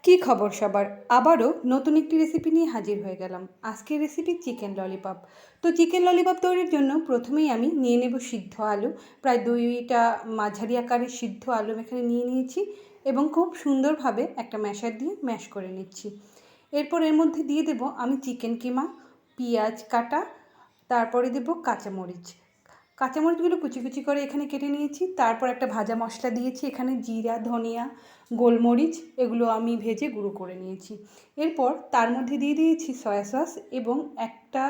কী খবর সবার? আবারও নতুন একটি রেসিপি নিয়ে হাজির হয়ে গেলাম। আজকের রেসিপি চিকেন ললিপপ। তো চিকেন ললিপপ তৈরির জন্য প্রথমেই আমি নিয়ে নেব সিদ্ধ আলু। প্রায় ২টা মাঝারি আকারের সিদ্ধ আলু আমি এখানে নিয়ে নিয়েছি এবং খুব সুন্দরভাবে একটা ম্যাশার দিয়ে ম্যাশ করে নিচ্ছি। এরপর এর মধ্যে দিয়ে দেব আমি চিকেন কিমা, পেঁয়াজ কাটা, তারপরে দেব কাঁচামরিচ। কাঁচামরিচগুলো কুচি কুচি করে এখানে কেটে নিয়েছি। তারপর একটা ভাজা মশলা দিয়েছি এখানে, জিরা, ধনিয়া, গোলমরিচ এগুলো আমি ভেজে গুঁড়ো করে নিয়েছি। এরপর তার মধ্যে দিয়ে দিয়েছি সয়া সস এবং একটা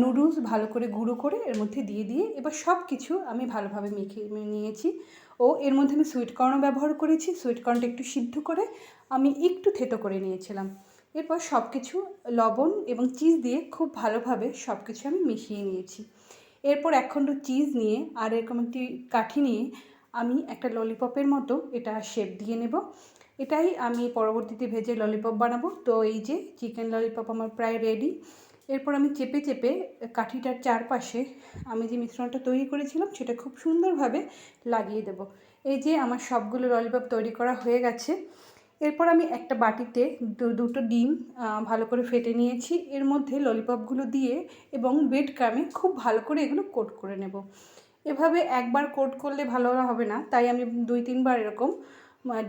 নুডলস ভালো করে গুঁড়ো করে এর মধ্যে দিয়ে এবার সব কিছু আমি ভালোভাবে মেখে নিয়েছি। ও এর মধ্যে আমি সুইট কর্নও ব্যবহার করেছি। সুইট কর্নটা একটু সিদ্ধ করে আমি একটু থেতো করে নিয়েছিলাম। এরপর সব কিছু লবণ এবং চিজ দিয়ে খুব ভালোভাবে সব কিছু আমি মিশিয়ে নিয়েছি। এরপর একখণ্ড চিজ নিয়ে আর এরকম একটি কাঠি নিয়ে আমি একটা ললিপপের মতো এটা শেপ দিয়ে নেব। এটাই আমি পরবর্তীতে ভেজে ললিপপ বানাবো। তো এই যে চিকেন ললিপপ আমার প্রায় রেডি। এরপর আমি চেপে চেপে কাঠিটার চারপাশে আমি যে মিশ্রণটা তৈরি করেছিলাম সেটা খুব সুন্দরভাবে লাগিয়ে দেব। এই যে আমার সবগুলো ললিপপ তৈরি করা হয়ে গেছে। এরপর আমি একটা বাটিতে দুটো ডিম ভালো করে ফেটে নিয়েছি। এর মধ্যে ললিপপগুলো দিয়ে এবং ব্রেড ক্রামে খুব ভালো করে এগুলো কোট করে নেব। এভাবে একবার কোট করলে ভালো হবে না, তাই আমি ২-৩ বার এরকম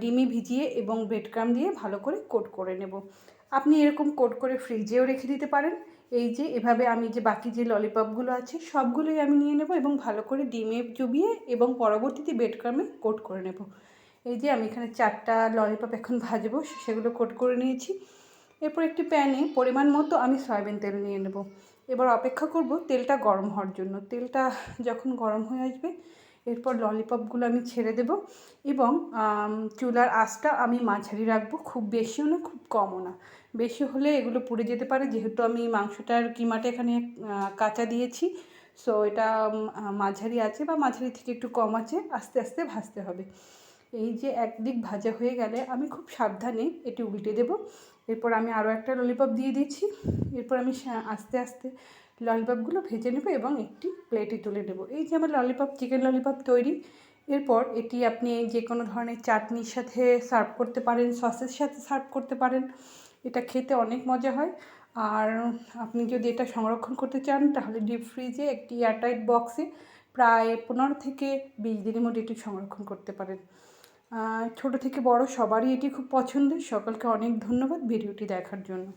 ডিমে ভিজিয়ে এবং ব্রেড ক্রাম দিয়ে ভালো করে কোট করে নেব। আপনি এরকম কোট করে ফ্রিজেও রেখে দিতে পারেন। এই যে এভাবে আমি যে বাকি যে ললিপপগুলো আছে সবগুলোই আমি নিয়ে নেব এবং ভালো করে ডিমে চুবিয়ে এবং পরবর্তীতে ব্রেড ক্রামে কোট করে নেব। এই যে আমি এখানে 4টা ললিপপ এখন ভাজবো, সেগুলো কোট করে নিয়েছি। এরপর একটি প্যানে পরিমাণ মতো আমি সয়াবিন তেল নিয়ে নেব। এবার অপেক্ষা করব তেলটা গরম হওয়ার জন্য। তেলটা যখন গরম হয়ে আসবে এরপর ললিপপগুলো আমি ছেড়ে দেব এবং চুলার আঁচটা আমি মাঝারি রাখবো, খুব বেশিও না খুব কমও না। বেশি হলে এগুলো পুড়ে যেতে পারে, যেহেতু আমি মাংসটার কিমাটা এখানে কাঁচা দিয়েছি। সো এটা মাঝারি আছে বা মাঝারি থেকে একটু কম আছে, আস্তে আস্তে ভাজতে হবে। এই যে একদিক ভাজা হয়ে গেলে আমি খুব সাবধানে এটি উল্টে দেব। এরপর আমি আরও একটা ললিপপ দিয়ে দিচ্ছি। এরপর আমি আস্তে আস্তে ললিপপগুলো ভেজে নেব এবং একটি প্লেটে তুলে নেব। এই যে আমার ললিপপ, চিকেন ললিপপ তৈরি। এরপর এটি আপনি যে কোনো ধরনের চাটনির সাথে সার্ভ করতে পারেন, সসের সাথে সার্ভ করতে পারেন। এটা খেতে অনেক মজা হয়। আর আপনি যদি এটা সংরক্ষণ করতে চান তাহলে ডিপ ফ্রিজে একটি এয়ারটাইট বক্সে প্রায় 15 থেকে 20 দিনের মধ্যে এটি সংরক্ষণ করতে পারেন। ছোট থেকে বড় সবারই এটি খুব পছন্দের। সকলকে অনেক ধন্যবাদ ভিডিওটি দেখার জন্য।